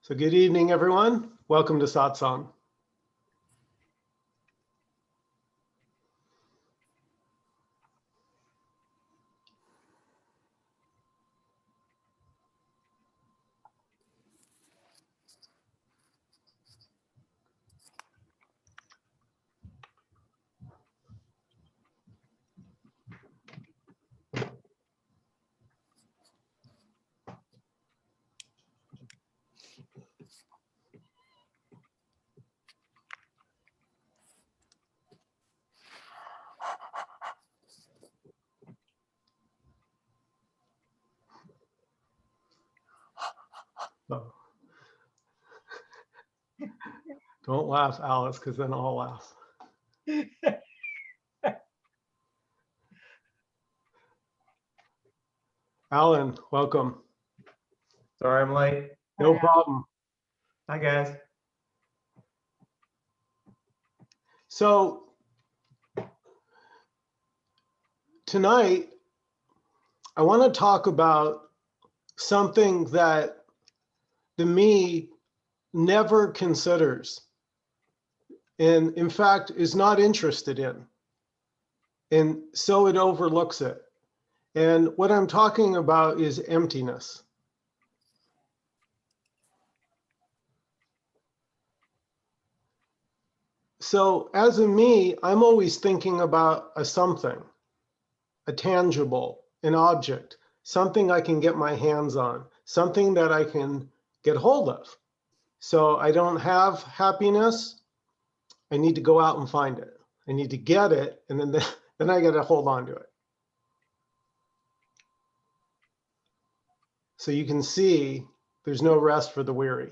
So good evening, everyone. Welcome to Satsang. Oh. Don't laugh, Alice, because then I'll laugh. Alan, welcome. Sorry I'm late. No problem. Hi, guys. So tonight, I want to talk about something that the me never considers, and in fact is not interested in. And so it overlooks it. And what I'm talking about is emptiness. So as a me, I'm always thinking about a something, a tangible, an object, something I can get my hands on, something that I can get hold of. So I don't have happiness. I need to go out and find it. I need to get it, and then I got to hold on to it. So you can see there's no rest for the weary.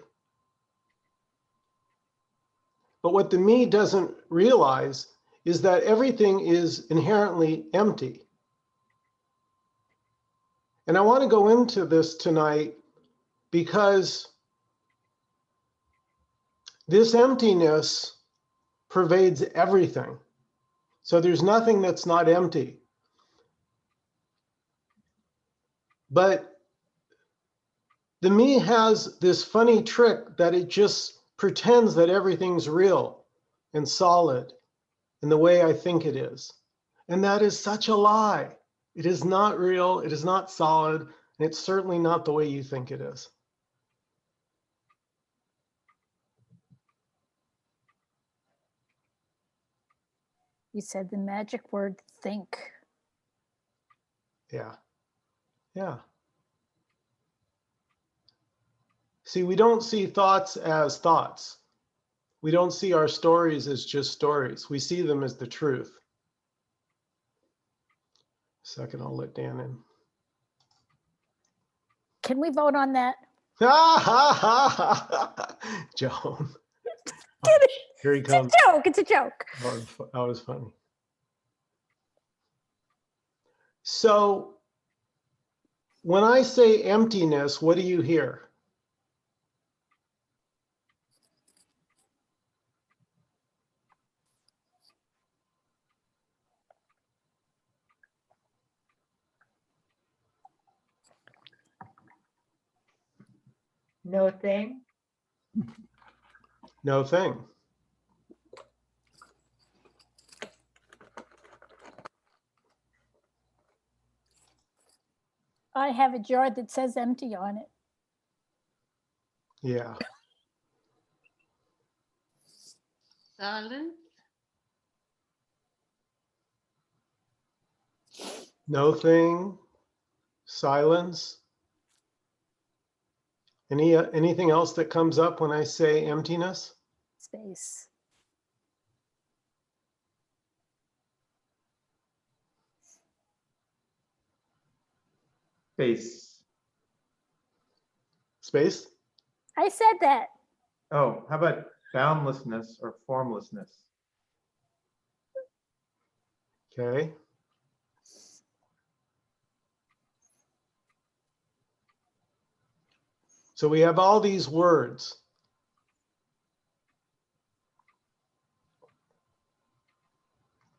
But what the me doesn't realize is that everything is inherently empty. And I want to go into this tonight because this emptiness pervades everything. So there's nothing that's not empty. But the me has this funny trick that it just pretends that everything's real and solid in the way I think it is. And that is such a lie. It is not real, it is not solid, and it's certainly not the way you think it is. You said the magic word, think. Yeah. Yeah. See, we don't see thoughts as thoughts. We don't see our stories as just stories. We see them as the truth. A second, I'll let Dan in. Can we vote on that? Joan. Kidding. Here he It's comes. a joke. It's a joke. That was funny. So when I say emptiness, what do you hear? No thing. No thing. I have a jar that says empty on it. Yeah. Silence. No thing. Silence. Anything else that comes up when I say emptiness? Space. Space. Space? I said that. Oh, how about boundlessness or formlessness? Okay. So we have all these words.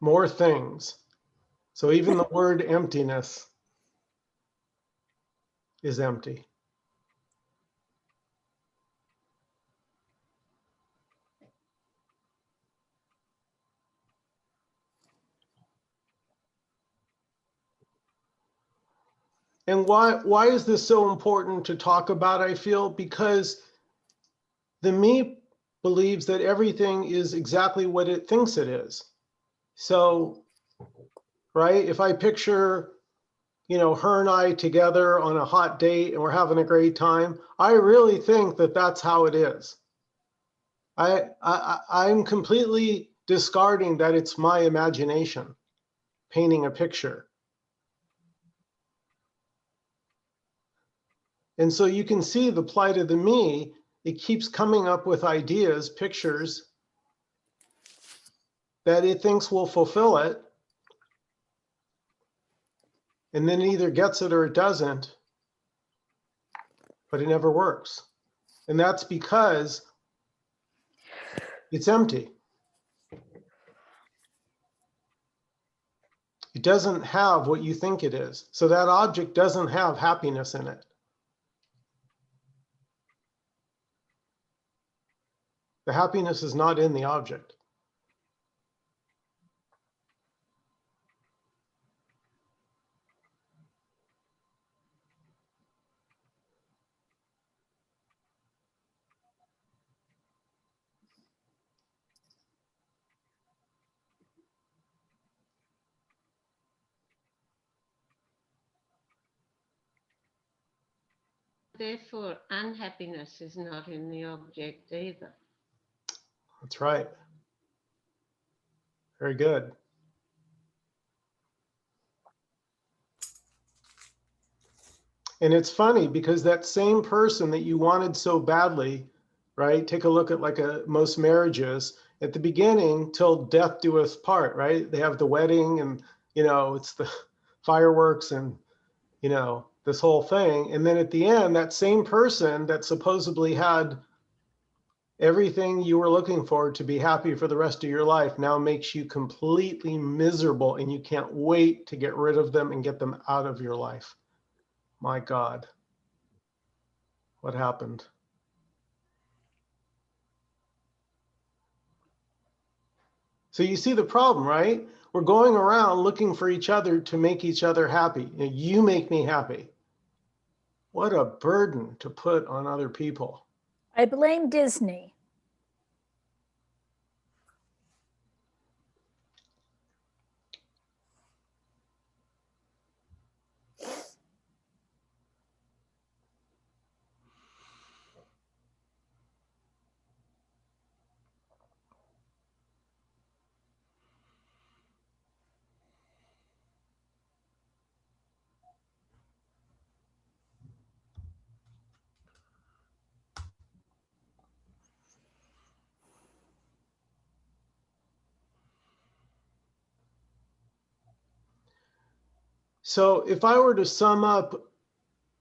More things. So even the word emptiness is empty. And why is this so important to talk about, I feel? Because the me believes that everything is exactly what it thinks it is. So, right, if I picture, her and I together on a hot date and we're having a great time, I really think that that's how it is. I'm completely discarding that it's my imagination painting a picture. And so you can see the plight of the me. It keeps coming up with ideas, pictures that it thinks will fulfill it. And then it either gets it or it doesn't, but it never works. And that's because it's empty. It doesn't have what you think it is. So that object doesn't have happiness in it. The happiness is not in the object. Therefore, unhappiness is not in the object either. That's right. Very good. And it's funny because that same person that you wanted so badly, right? Take a look at most marriages at the beginning till death do us part, right? They have the wedding and, it's the fireworks and, this whole thing. And then at the end, that same person that supposedly had everything you were looking for to be happy for the rest of your life now makes you completely miserable and you can't wait to get rid of them and get them out of your life. My God, what happened? So you see the problem, right? We're going around looking for each other to make each other happy. You make me happy. What a burden to put on other people. I blame Disney. So if I were to sum up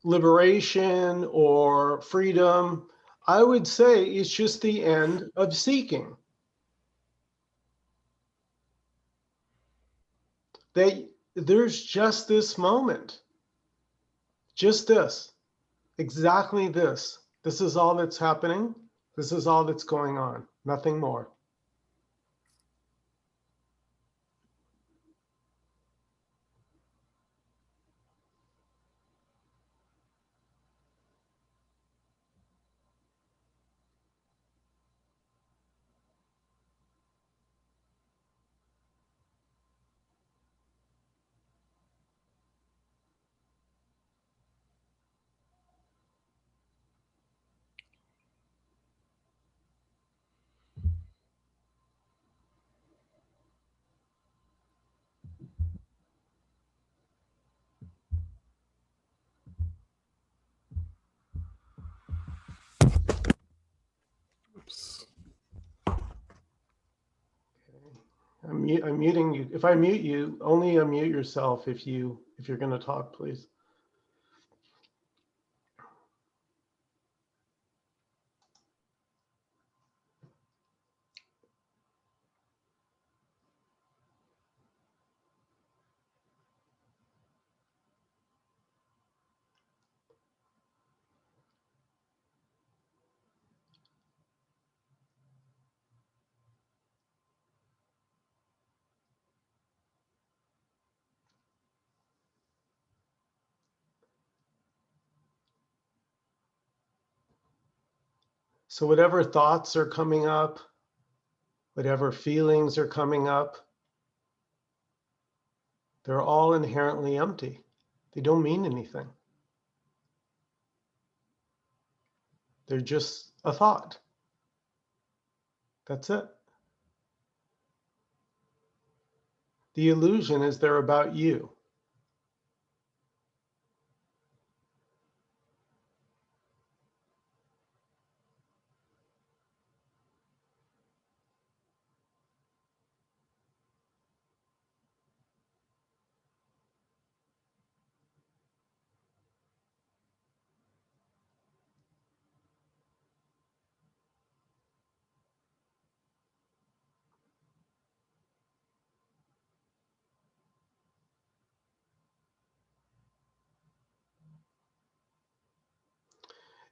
liberation or freedom, I would say it's just the end of seeking. That there's just this moment, just this, exactly this. This is all that's happening. This is all that's going on, nothing more. Oops. I'm muting you. If I mute you, only unmute yourself if you're going to talk, please. So whatever thoughts are coming up, whatever feelings are coming up, they're all inherently empty. They don't mean anything. They're just a thought. That's it. The illusion is they're about you.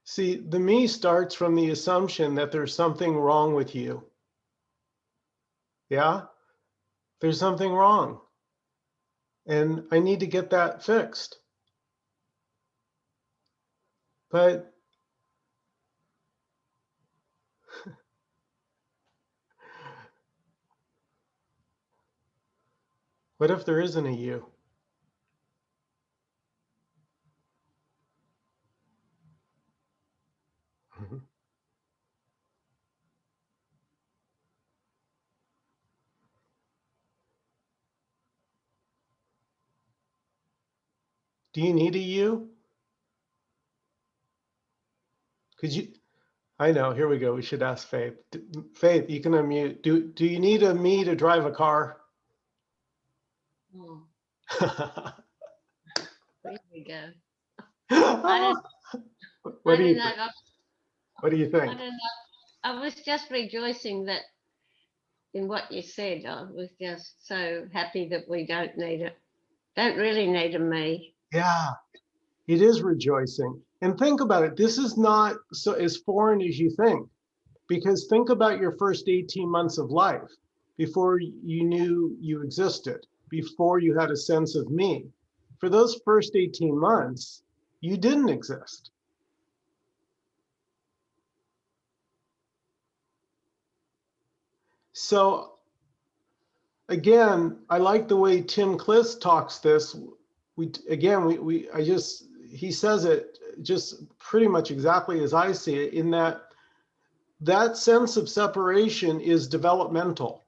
See, the me starts from the assumption that there's something wrong with you. Yeah? There's something wrong. And I need to get that fixed. But what if there isn't a you? Do you need a you? Could you? I know. Here we go. We should ask Faith. Faith, you can unmute. Do you need a me to drive a car? Oh, there we go. I What do you don't know. think? What do you I think? don't know. I was just rejoicing that in what you said. I was just so happy that we don't really need a me. Yeah, it is rejoicing. And think about it. This is not so as foreign as you think, because think about your first 18 months of life before you knew you existed, before you had a sense of me. For those first 18 months, you didn't exist. So again, I like the way Tim Kliss talks this. He says it just pretty much exactly as I see it, in that sense of separation is developmental.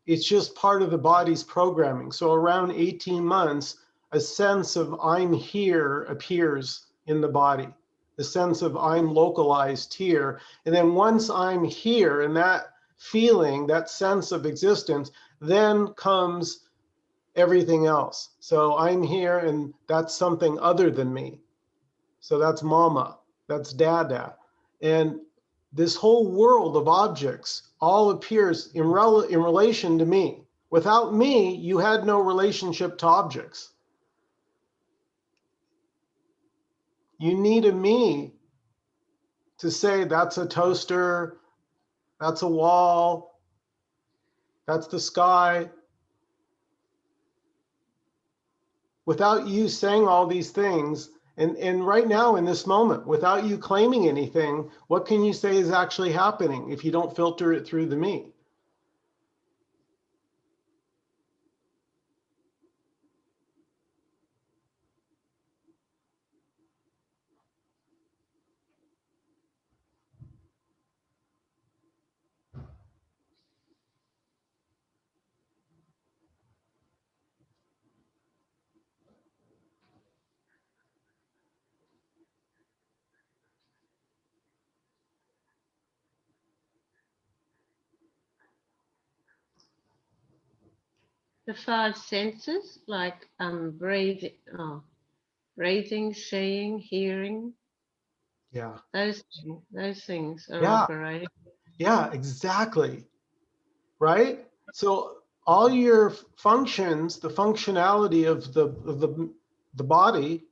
It's just part of the body's programming. So around 18 months, a sense of I'm here appears in the body. The sense of I'm localized here. And then once I'm here, and that feeling, that sense of existence, then comes everything else. So I'm here, and that's something other than me. So that's mama, that's dada. And this whole world of objects all appears in relation to me. Without me, you had no relationship to objects. You need a me to say that's a toaster, that's a wall, that's the sky. Without you saying all these things, and right now in this moment, without you claiming anything, what can you say is actually happening if you don't filter it through the me? The five senses, like breathing, seeing, hearing, Yeah. those things are Yeah. operating. Yeah, exactly. Right? So all your functions, the functionality of the body,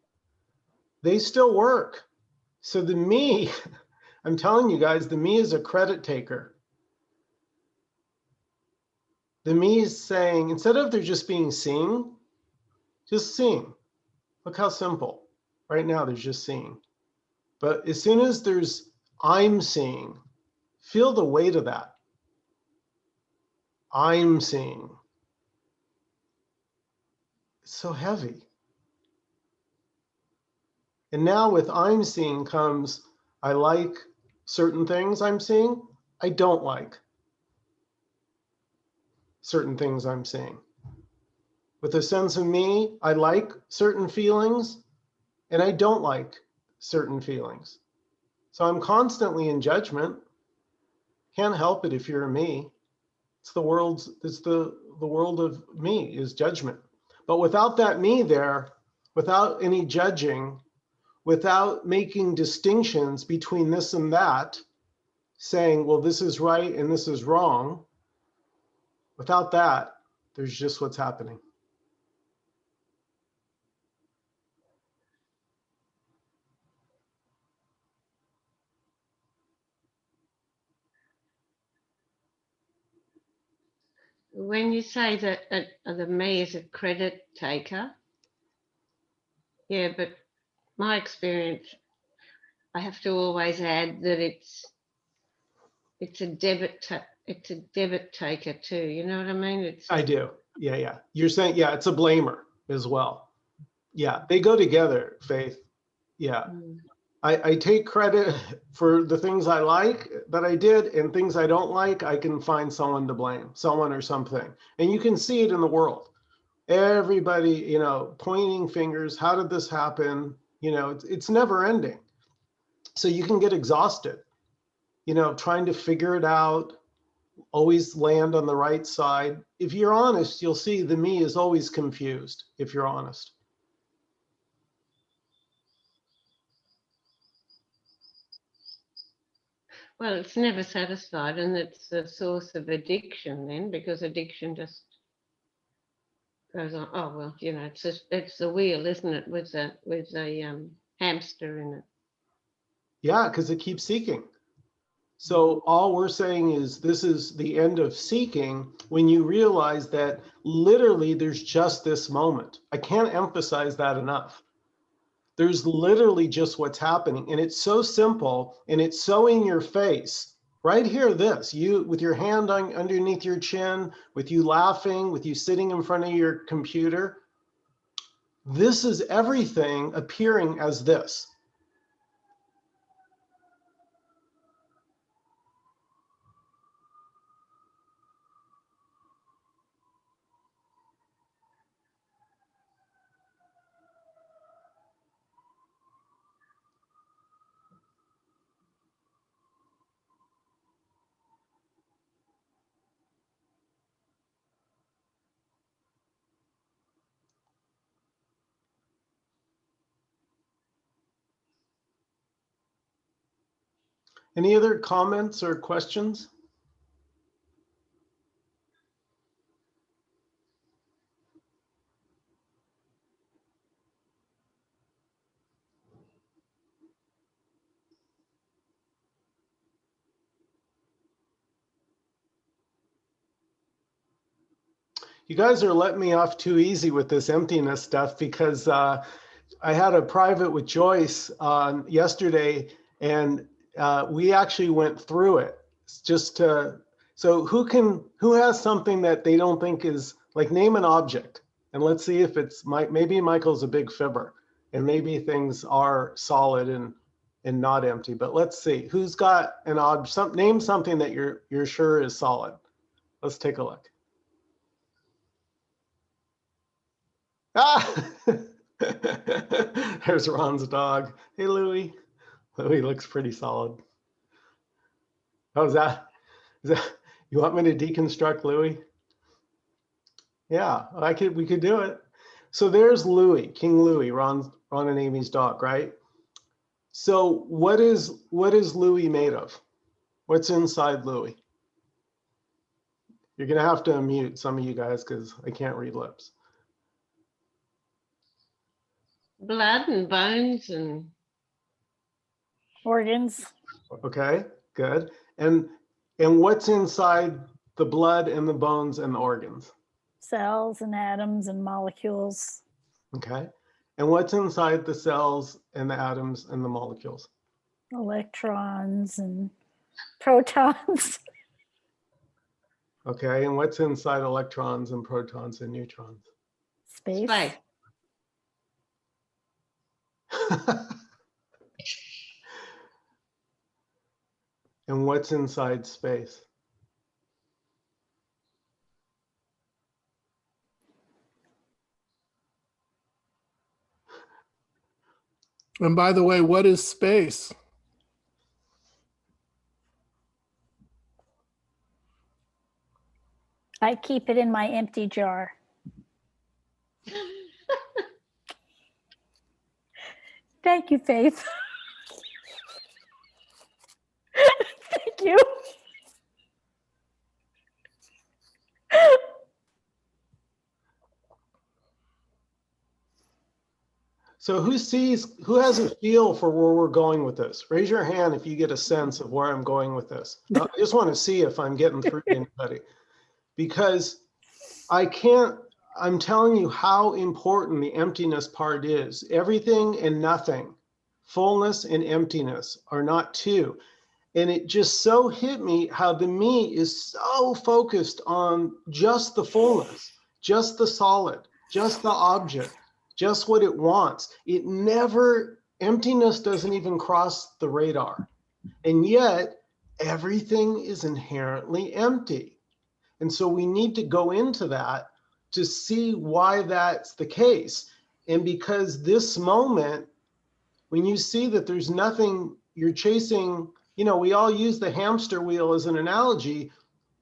they still work. So the me, I'm telling you guys, the me is a credit taker. The me is saying, instead of there just being seeing, just seeing. Look how simple. Right now there's just seeing. But as soon as there's I'm seeing, Feel the weight of that. I'm seeing. It's so heavy. And now with I'm seeing comes, I like certain things I'm seeing. I don't like certain things I'm seeing. With a sense of me, I like certain feelings and I don't like certain feelings. So I'm constantly in judgment. Can't help it if you're a me. It's the world of me is judgment. But without that me there, without any judging, without making distinctions between this and that, saying, well, this is right and this is wrong, without that, there's just what's happening. When you say that the me is a credit taker, yeah, but my experience, I have to always add that it's a debit taker too. You know what I mean? It's I do. Yeah. You're saying, yeah, it's a blamer as well. Yeah, they go together, Faith. Yeah. I take credit for the things I like that I did, and things I don't like, I can find someone to blame, someone or something. And you can see it in the world. Everybody, you know, pointing fingers. How did this happen? You know, it's never ending. So you can get exhausted, you know, trying to figure it out, always land on the right side. If you're honest, you'll see the me is always confused, if you're honest. well, it's never satisfied, and it's the source of addiction then, because addiction just goes on. Oh well, you know, it's the wheel, isn't it, with the hamster in it. Yeah, because it keeps seeking. So all we're saying is this is the end of seeking when you realize that literally there's just this moment. I can't emphasize that enough. There's literally just what's happening. And it's so simple and it's so in your face. Right here, this, you with your hand underneath your chin, with you laughing, with you sitting in front of your computer. This is everything appearing as this. Any other comments or questions? You guys are letting me off too easy with this emptiness stuff because I had a private with Joyce yesterday, and we actually went through it just to. So who has something that they don't think is like, name an object, and let's see if it's maybe Michael's a big fibber, and maybe things are solid and not empty. But let's see who's got an object. Name something that you're sure is solid. Let's take a look. Ah, there's Ron's dog. Hey, Louie. Louie looks pretty solid. How's that? You want me to deconstruct Louie? Yeah, we could do it. So there's Louie, King Louie, Ron and Amy's dog, right? So what is Louie made of? What's inside Louie? You're gonna have to unmute some of you guys because I can't read lips. Blood and bones and Organs, Okay, good. And what's inside the blood and the bones and the organs? cells and atoms and molecules, Okay. And what's inside the cells and the atoms and the molecules? electrons and Protons. Okay, and what's inside electrons and protons and neutrons? Space. Space. And what's inside space? And by the way, what is space? I keep it in my empty jar. Thank you, Faith. Thank you. So who has a feel for where we're going with this? Raise your hand if you get a sense of where I'm going with this. I just want to see if I'm getting through to anybody. Because I'm telling you how important the emptiness part is. Everything and nothing, fullness and emptiness are not two. And it just so hit me how the me is so focused on just the fullness, just the solid, just the object, just what it wants. Emptiness doesn't even cross the radar. And yet everything is inherently empty. And so we need to go into that to see why that's the case. And because this moment, when you see that there's nothing you're chasing, we all use the hamster wheel as an analogy,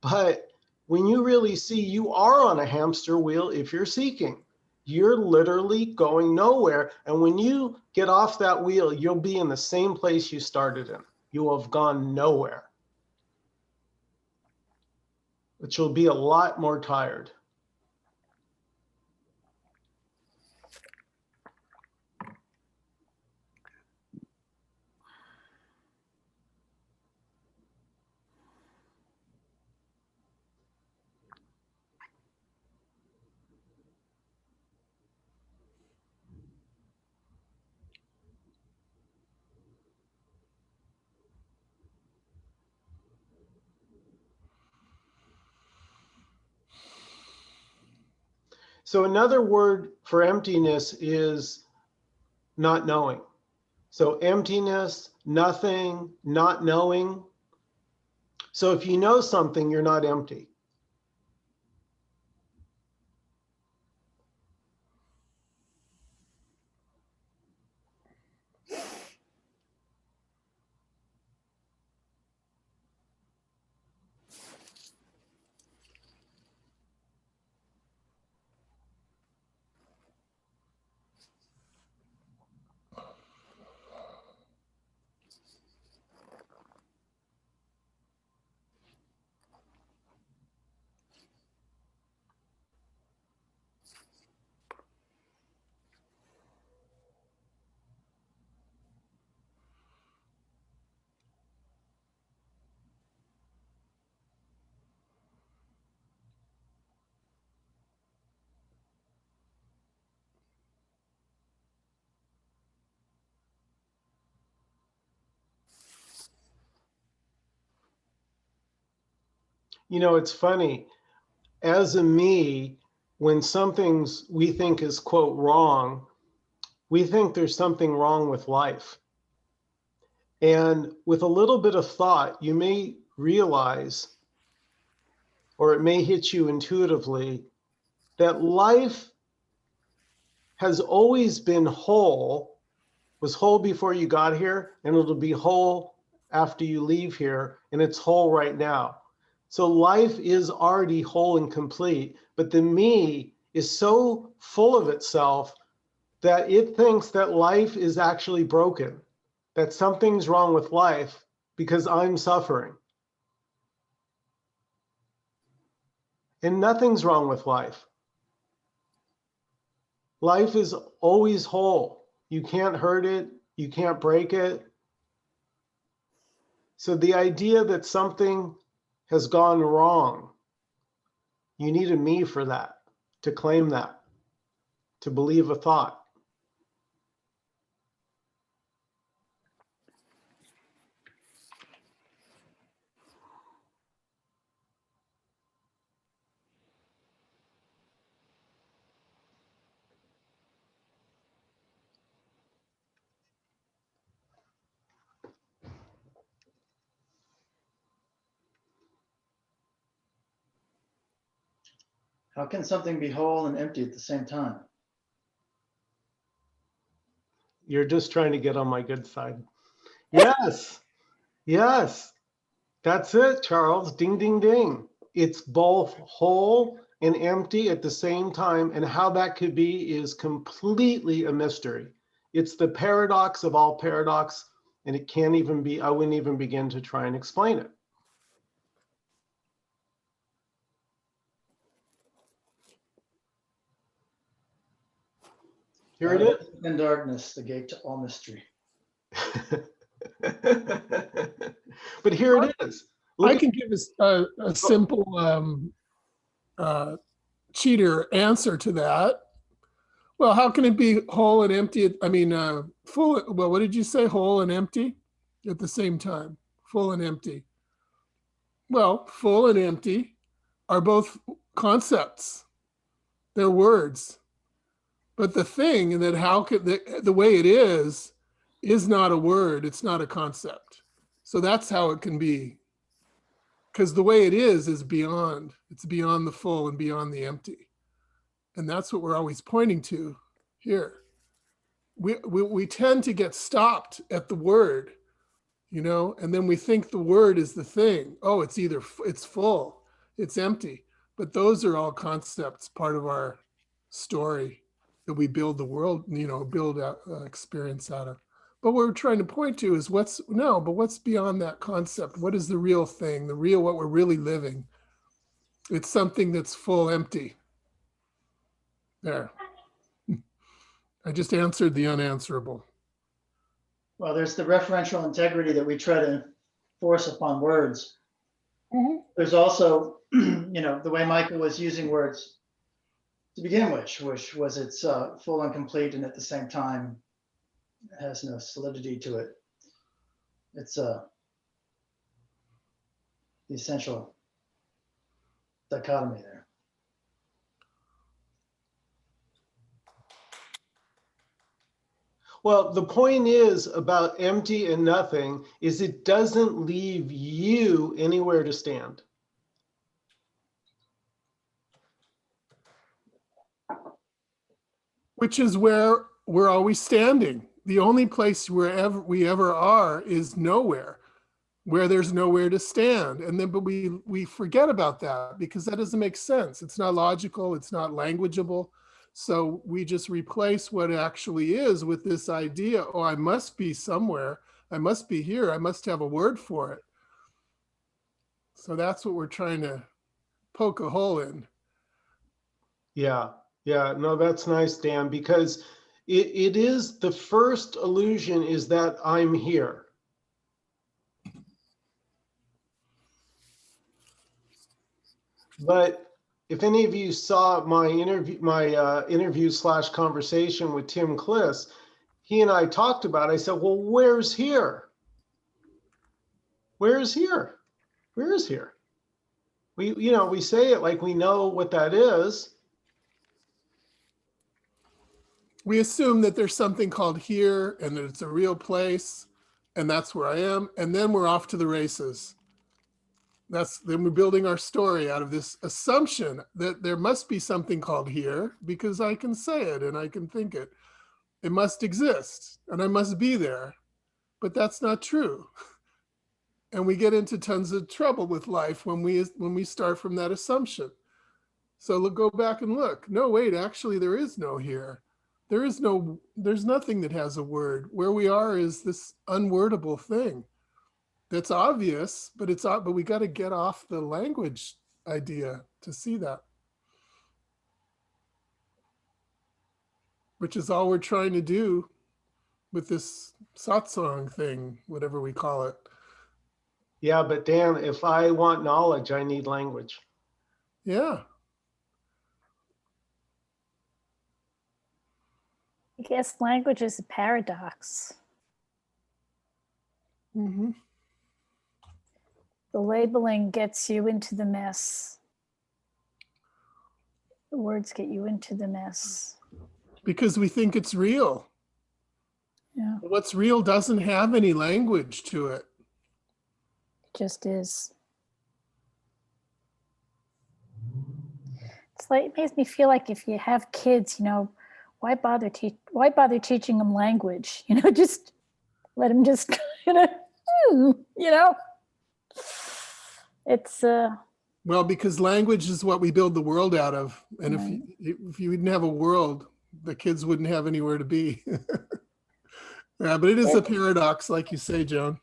but when you really see you are on a hamster wheel, if you're seeking, you're literally going nowhere. And when you get off that wheel, you'll be in the same place you started in. You will have gone nowhere. But you'll be a lot more tired. So another word for emptiness is not knowing. So emptiness, nothing, not knowing. So if you know something, you're not empty. It's funny. As a me, when something's we think is, quote, wrong, we think there's something wrong with life. And with a little bit of thought, you may realize, or it may hit you intuitively, that life has always been whole, was whole before you got here, and it'll be whole after you leave here, and it's whole right now. So life is already whole and complete, but the me is so full of itself that it thinks that life is actually broken, that something's wrong with life because I'm suffering. And nothing's wrong with life. Life is always whole. You can't hurt it. You can't break it. So the idea that something has gone wrong, you need a me for that, to claim that, to believe a thought. How can something be whole and empty at the same time? You're just trying to get on my good side. Yes. Yes. That's it, Charles. Ding, ding, ding. It's both whole and empty at the same time. And how that could be is completely a mystery. It's the paradox of all paradox. And it can't even be, I wouldn't even begin to try and explain it. Here it is. In darkness, the gate to all mystery. But here it is. I can give a simple cheater answer to that. Well, how can it be whole and empty? I mean, full. Well, what did you say? Whole and empty at the same time. Full and empty. Well, full and empty are both concepts. They're words. But the thing that how could the way it is not a word. It's not a concept. So that's how it can be. Because the way it is beyond. It's beyond the full and beyond the empty. And that's what we're always pointing to here. We tend to get stopped at the word, you know, and then we think the word is the thing. Oh, it's either it's full, it's empty. But those are all concepts, part of our story that we build the world, you know, build experience out of. But what we're trying to point to is what's beyond that concept? What is the real thing, what we're really living? It's something that's full, empty. There. I just answered the unanswerable. Well, there's the referential integrity that we try to force upon words. Mm-hmm. There's also, you know, the way Michael was using words to begin with, which was it's full and complete, and at the same time has no solidity to it. It's the essential dichotomy there. Well, the point is about empty and nothing is it doesn't leave you anywhere to stand. Which is where we're always standing. The only place wherever we ever are is nowhere, where there's nowhere to stand. And then, but we forget about that because that doesn't make sense. It's not logical. It's not languageable. So we just replace what actually is with this idea, oh, I must be somewhere. I must be here. I must have a word for it. So that's what we're trying to poke a hole in. Yeah. Yeah, no, that's nice, Dan, because it is the first illusion is that I'm here. But if any of you saw my interview / conversation with Tim Kliss, he and I talked about it. I said, well, where's here? Where's here? Where is here? We say it like we know what that is. We assume that there's something called here and that it's a real place and that's where I am. And then we're off to the races. Then we're building our story out of this assumption that there must be something called here because I can say it and I can think it. It must exist and I must be there, but that's not true. And we get into tons of trouble with life when we start from that assumption. So go back and look. No, wait, actually there is no here. There's nothing that has a word. Where we are is this unwordable thing that's obvious, but we got to get off the language idea to see that. Which is all we're trying to do with this satsang thing, whatever we call it. Yeah, but Dan, if I want knowledge, I need language. Yeah. I guess language is a paradox. Mm-hmm. The labeling gets you into the mess. The words get you into the mess. Because we think it's real. Yeah, What's real doesn't have any language to it. it just is. It's like, it makes me feel like if you have kids, why bother teaching them language? Just let them just it's Well, because language is what we build the world out of. And Right. if you didn't have a world, the kids wouldn't have anywhere to be. Yeah, but it is a paradox, like you say, Joan.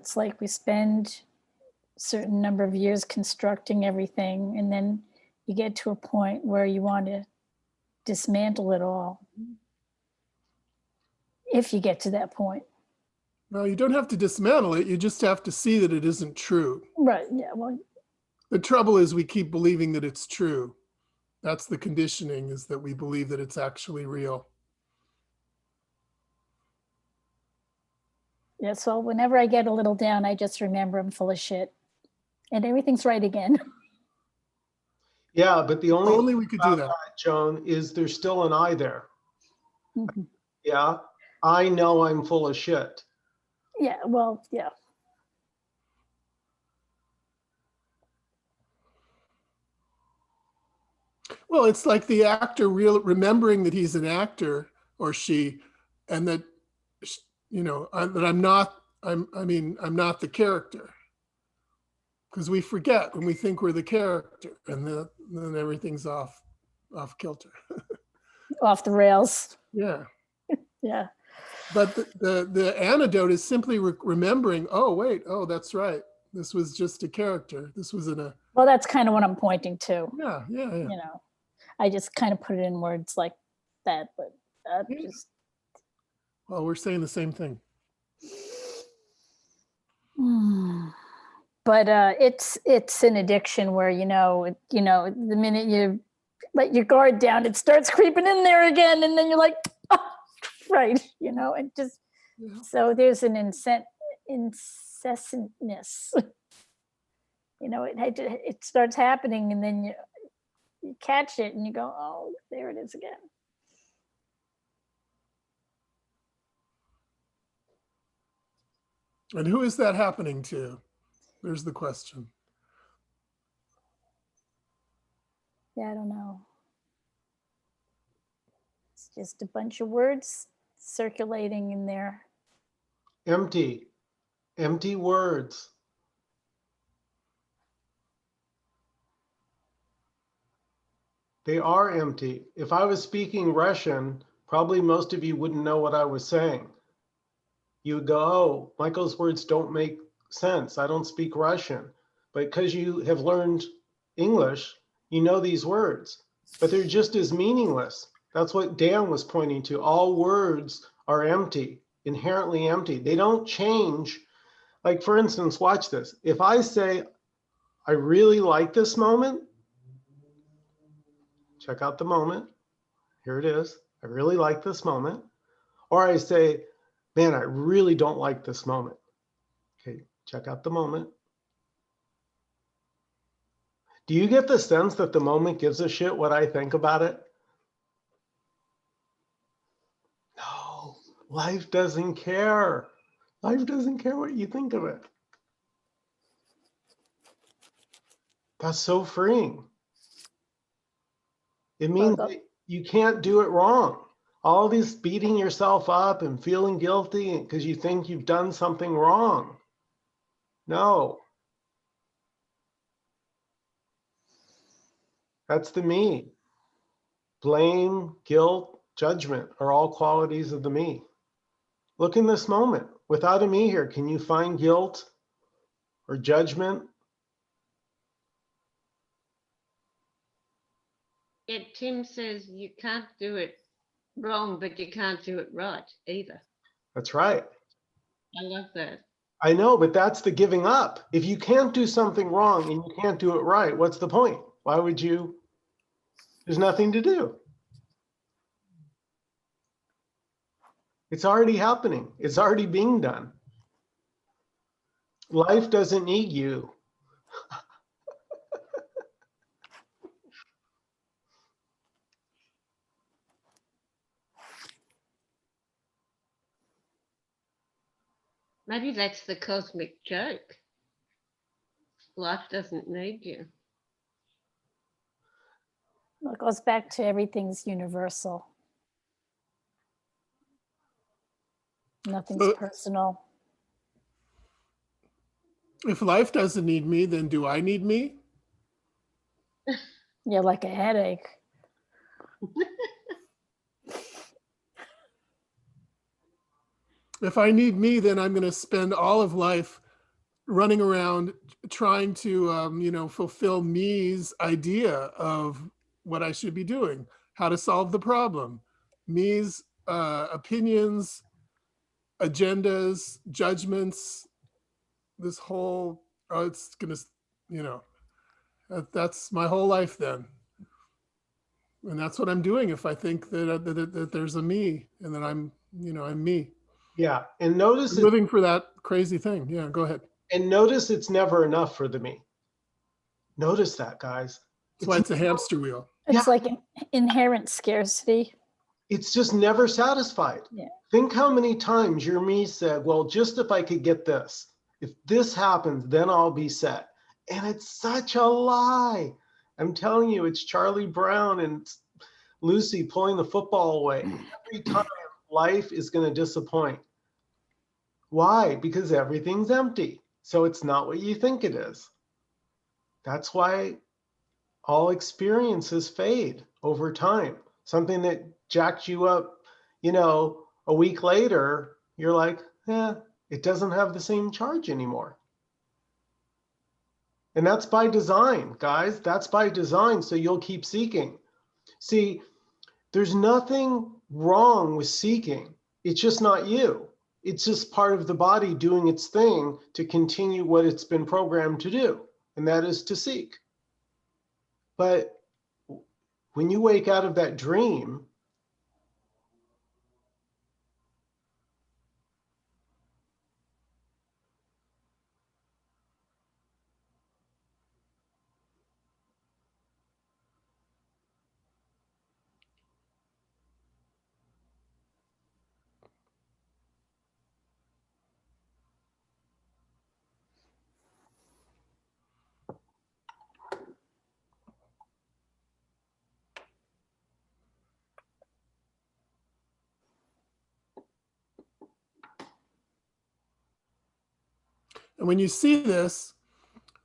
it's like we spend a certain number of years constructing everything, and then you get to a point where you want to dismantle it all. If you get to that point. Well, you don't have to dismantle it. You just have to see that it isn't true. Right. Yeah. Well, The trouble is we keep believing that it's true. That's the conditioning, is that we believe that it's actually real. yeah. So whenever I get a little down, I just remember I'm full of shit and everything's right again. Yeah, but the Only we could do about that. Joan, is there's still an I there. Mhm. Yeah, I know I'm full of shit. Yeah. Well, yeah. Well, it's like the actor remembering that he's an actor, or she, and that, that I'm not the character. Because we forget when we think we're the character, and then everything's off kilter. Off the rails. Yeah. Yeah. But the antidote is simply remembering, oh, wait, oh, that's right. This was just a character. This was Well, that's kind of what I'm pointing to. Yeah. I just kind of put it in words like that, but Yeah. just. Well, we're saying the same thing. But it's an addiction where the minute you let your guard down, it starts creeping in there again, and then you're like, oh, right, and just so there's an incessantness. It starts happening, and then you catch it, and you go, oh, there it is again. And who is that happening to? There's the question. Yeah, I don't know. It's just a bunch of words circulating in there. Empty words. They are empty. If I was speaking Russian, probably most of you wouldn't know what I was saying. You would go, oh, Michael's words don't make sense. I don't speak Russian. But because you have learned English, you know these words, but they're just as meaningless. That's what Dan was pointing to. All words are empty, inherently empty. They don't change. Like, for instance, watch this. If I say, I really like this moment, check out the moment. Here it is. I really like this moment. Or I say, man, I really don't like this moment. Okay, check out the moment. Do you get the sense that the moment gives a shit what I think about it? No, life doesn't care. Life doesn't care what you think of it. That's so freeing. It means that you can't do it wrong. All this beating yourself up and feeling guilty because you think you've done something wrong. No. That's the me. Blame, guilt, judgment are all qualities of the me. Look in this moment. Without a me here, can you find guilt or judgment? Yet Tim says you can't do it wrong, but you can't do it right either. That's right. I love that. I know, but that's the giving up. If you can't do something wrong and you can't do it right, what's the point? Why would you? There's nothing to do. It's already happening. It's already being done. Life doesn't need you. Maybe that's the cosmic joke. Life doesn't need you. It goes back to everything's universal. Nothing's So- personal. If life doesn't need me, then do I need me? Yeah, like a headache. If I need me, then I'm going to spend all of life running around trying to, fulfill me's idea of what I should be doing, how to solve the problem, me's opinions, agendas, judgments, this whole, oh, it's going to, that's my whole life then. And that's what I'm doing if I think that there's a me and that I'm me. Yeah. And notice I'm living for that crazy thing. Yeah, go ahead. notice it's never enough for the me. Notice that, guys. That's why it's a hamster wheel. It's Yeah. like an inherent scarcity. It's just never satisfied. Yeah. Think how many times your me said, well, just if I could get this, if this happens, then I'll be set. And it's such a lie. I'm telling you, it's Charlie Brown and Lucy pulling the football away. Every time life is going to disappoint. Why? Because everything's empty. So it's not what you think it is. That's why all experiences fade over time. Something that jacked you up, a week later, you're like, it doesn't have the same charge anymore. And that's by design, guys. That's by design. So you'll keep seeking. See, there's nothing wrong with seeking. It's just not you. It's just part of the body doing its thing to continue what it's been programmed to do, and that is to seek. But when you wake out of that dream, And when you see this,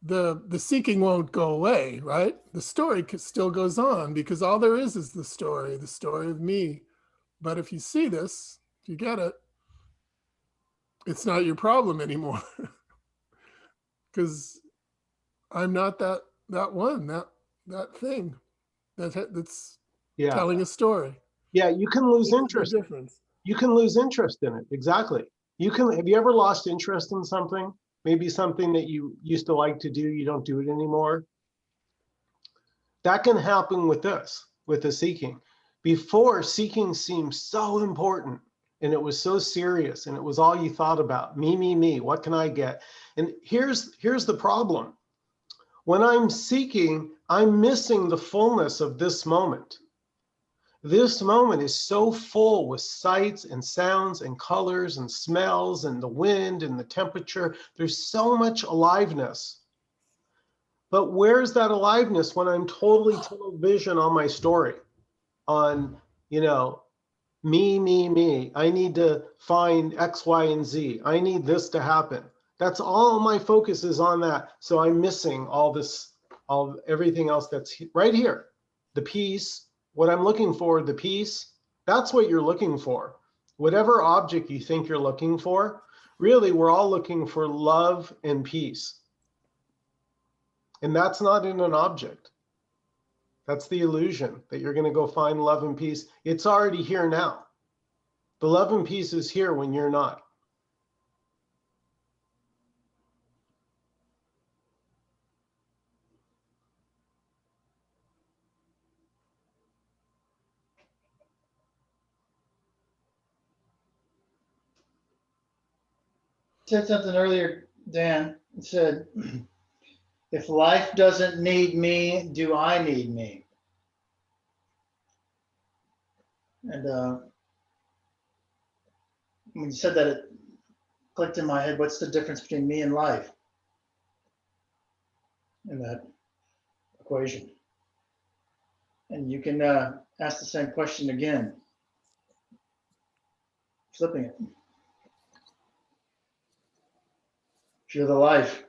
the seeking won't go away, right? The story still goes on because all there is the story of me. But if you see this, if you get it, it's not your problem anymore. Because I'm not that one, that thing that's telling a story. Yeah, you can lose That's the interest. difference. You can lose interest in it. Exactly. Have you ever lost interest in something? Maybe something that you used to like to do, you don't do it anymore. That can happen with this, with the seeking. Before, seeking seemed so important and it was so serious and it was all you thought about. Me, what can I get? And here's the problem. When I'm seeking, I'm missing the fullness of this moment. This moment is so full with sights and sounds and colors and smells and the wind and the temperature. There's so much aliveness. But where's that aliveness when I'm totally tunnel vision on my story? On, me. I need to find X, Y, and Z. I need this to happen. That's all my focus is on that. So I'm missing everything else that's right here. The peace, what I'm looking for, the peace, that's what you're looking for. Whatever object you think you're looking for, really, we're all looking for love and peace. And that's not in an object. That's the illusion that you're going to go find love and peace. It's already here now. The love and peace is here when you're not. Said something earlier, Dan. It said, if life doesn't need me, do I need me? And when you said that, clicked in my head, what's the difference between me and life in that equation? And you can ask the same question again, flipping it. If you're the life,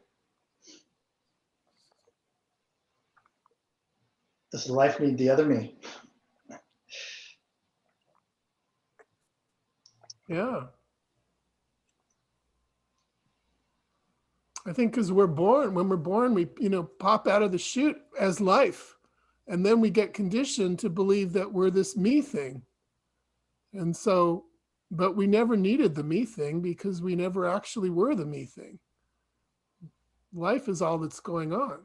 does the life need the other me? Yeah. I think because we're born, when we're born, we, pop out of the chute as life. And then we get conditioned to believe that we're this me thing. And so, but we never needed the me thing because we never actually were the me thing. Life is all that's going on.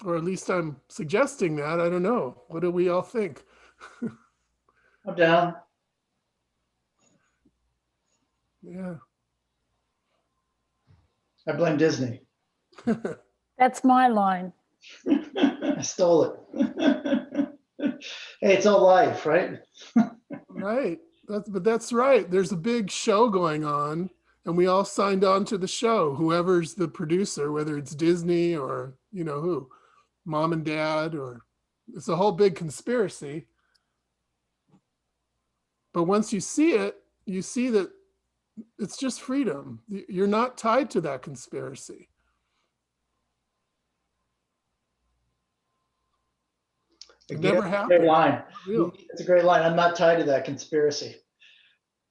Or at least I'm suggesting that. I don't know. What do we all think? I'm down. Yeah. I blame Disney. That's my line. I stole it. Hey, it's all life, right? Right. But that's right. There's a big show going on, and we all signed on to the show. Whoever's the producer, whether it's Disney or who, mom and dad, or it's a whole big conspiracy. But once you see it, you see that it's just freedom. You're not tied to that conspiracy. It never happened. Great line. Real. It's a great line. I'm not tied to that conspiracy.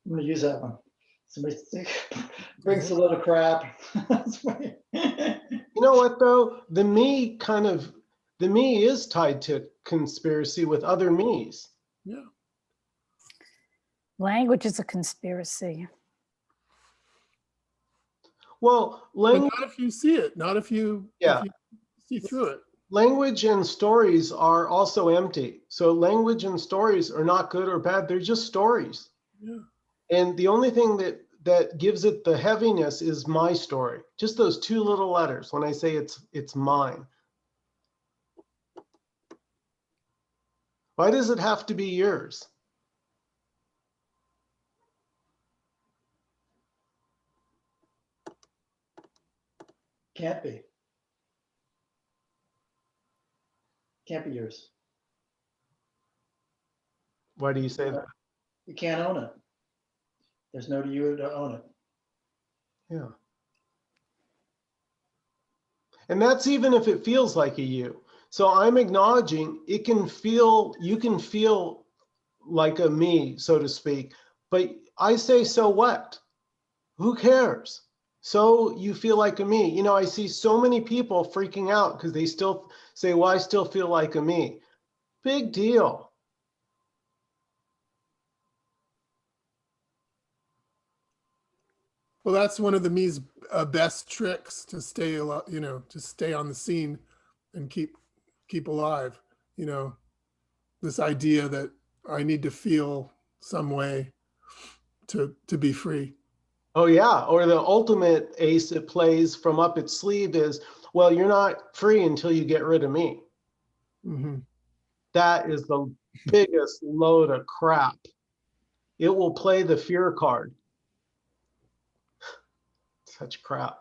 I'm going to use that one. Somebody brings a load of crap. You know what though? The me is tied to conspiracy with other me's. Yeah. Language is a conspiracy. Well, But language, not if you see it, not if you, Yeah. if you see through it. language and stories are also empty. So language and stories are not good or bad. They're just stories. Yeah. And the only thing that gives it the heaviness is my story. Just those two little letters when I say it's mine. Why does it have to be yours? Can't be. Can't be yours. Why do you say that? You can't own it. There's no to you to own it. Yeah. And that's even if it feels like a you. So I'm acknowledging you can feel like a me, so to speak, but I say, so what? Who cares? So you feel like a me. I see so many people freaking out because they still say, well, I still feel like a me. Big deal. Well, that's one of the me's best tricks to stay alive, to stay on the scene and keep alive. This idea that I need to feel some way to be free. Oh yeah, or the ultimate ace it plays from up its sleeve is, well, you're not free until you get rid of me. Mm-hmm. That is the biggest load of crap. It will play the fear card. Such crap.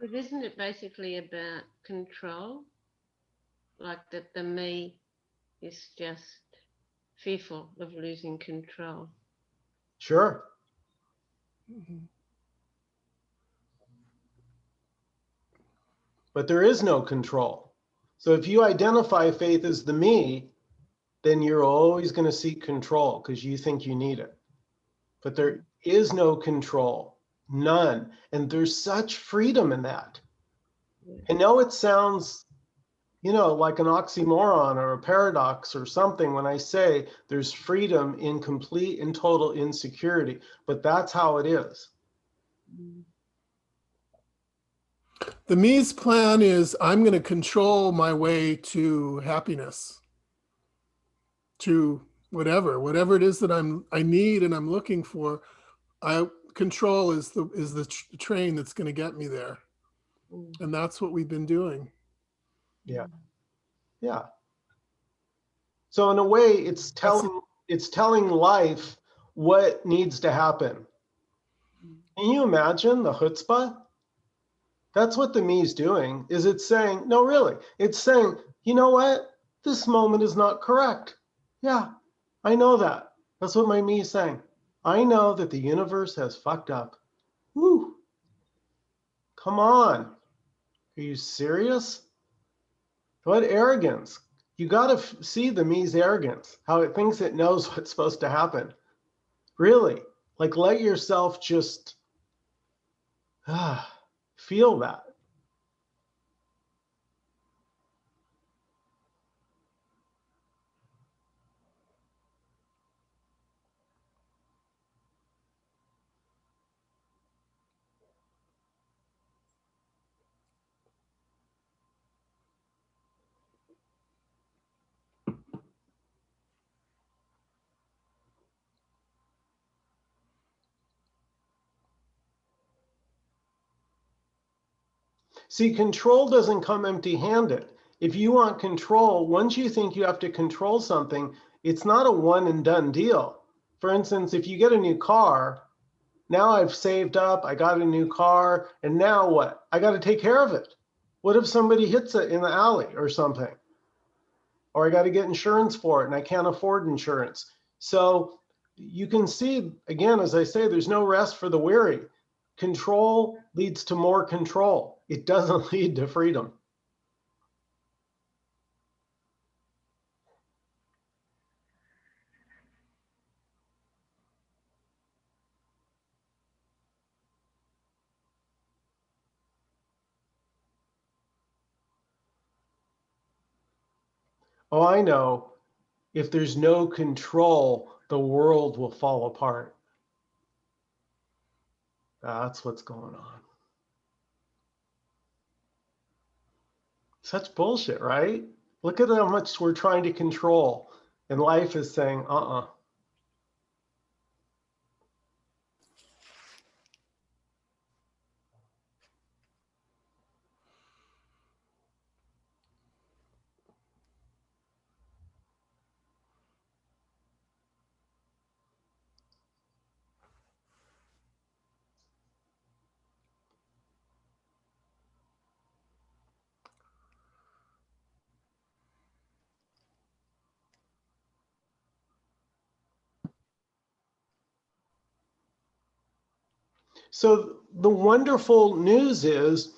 But isn't it basically about control? Like that the me is just fearful of losing control. Sure. Mm-hmm. But there is no control. So if you identify faith as the me, then you're always going to seek control because you think you need it. But there is no control, none. And there's such freedom in that. I know it sounds, like an oxymoron or a paradox or something when I say there's freedom in complete and total insecurity, but that's how it is. The me's plan is I'm going to control my way to happiness, to whatever it is that I need and I'm looking for. Control is the train that's going to get me there. And that's what we've been doing. Yeah. Yeah. So in a way, it's telling life what needs to happen. Can you imagine the chutzpah? That's what the me is doing, is it's saying, no, really, it's saying, you know what? This moment is not correct. Yeah, I know that. That's what my me is saying. I know that the universe has fucked up. Woo. Come on. Are you serious? What arrogance. You got to see the me's arrogance, how it thinks it knows what's supposed to happen. Really, like let yourself just feel that. See, control doesn't come empty-handed. If you want control, once you think you have to control something, it's not a one and done deal. For instance, if you get a new car, now I've saved up, I got a new car, and now what? I got to take care of it. What if somebody hits it in the alley or something? Or I got to get insurance for it and I can't afford insurance. So you can see, again, as I say, there's no rest for the weary. Control leads to more control. It doesn't lead to freedom. Oh, I know. If there's no control, the world will fall apart. That's what's going on. Such bullshit, right? Look at how much we're trying to control. And life is saying, So the wonderful news is,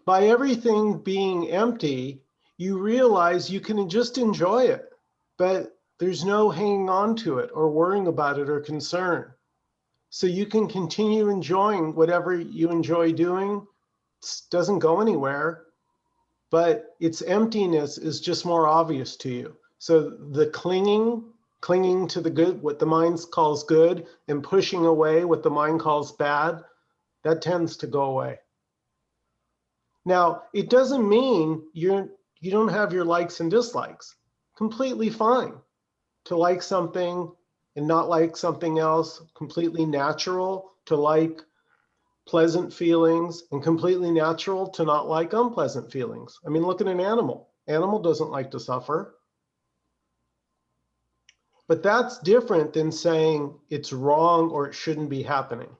by everything being empty, you realize you can just enjoy it, but there's no hanging on to it or worrying about it or concern. So you can continue enjoying whatever you enjoy doing. It doesn't go anywhere, but its emptiness is just more obvious to you. So the clinging to the good, what the mind calls good, and pushing away what the mind calls bad, that tends to go away. Now, it doesn't mean you don't have your likes and dislikes. Completely fine to like something and not like something else. Completely natural to like pleasant feelings and completely natural to not like unpleasant feelings. I mean, look at an animal. Animal doesn't like to suffer. But that's different than saying it's wrong or it shouldn't be happening.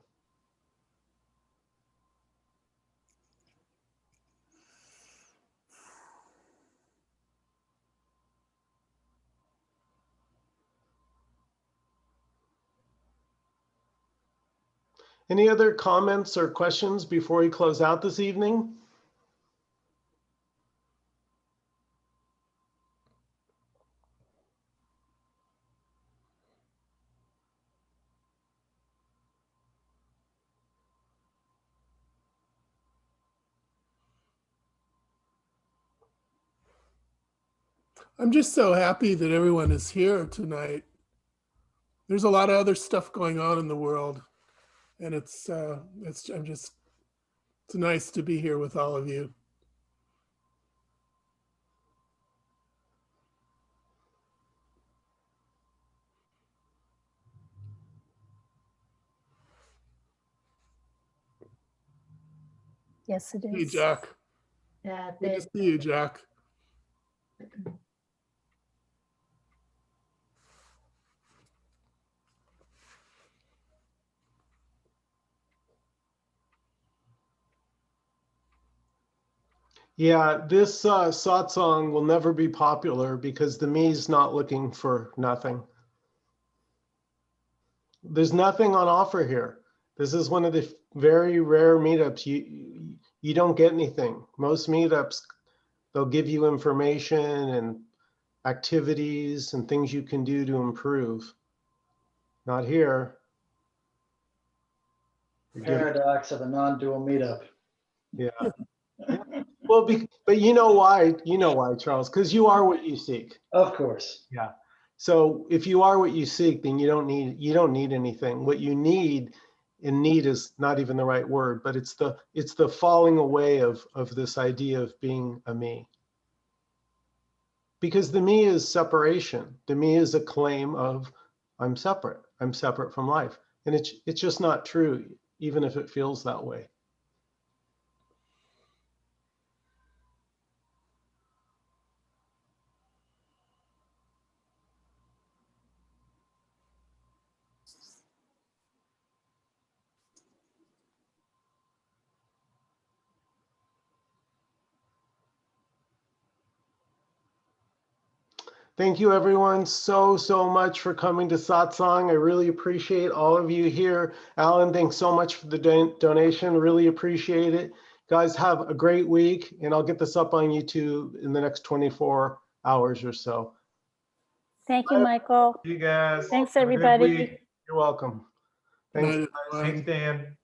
Any other comments or questions before we close out this evening? I'm just so happy that everyone is here tonight. There's a lot of other stuff going on in the world, and it's nice to be here with all of you. Yes, it Hey, is. Jack. Yeah, Good to see you, Jack. Yeah, this satsang will never be popular because the me's not looking for nothing. There's nothing on offer here. This is one of the very rare meetups. You don't get anything. Most meetups, they'll give you information and activities and things you can do to improve. Not here. Paradox of a non-dual meetup. Yeah. Well, but you know why? You know why, Charles? Because you are what you seek. Of course. Yeah. So if you are what you seek, then you don't need anything. What you need, and need is not even the right word, but it's the falling away of this idea of being a me. Because the me is separation. The me is a claim of I'm separate. I'm separate from life. And it's just not true, even if it feels that way. Thank you everyone so much for coming to Satsang. I really appreciate all of you here. Alan, thanks so much for the donation. Really appreciate it. Guys, have a great week, and I'll get this up on YouTube in the next 24 hours or so. Thank you, Michael. You guys. Thanks, Have a good everybody. week. You're welcome. Good Thanks. night, everyone. Thanks, Dan.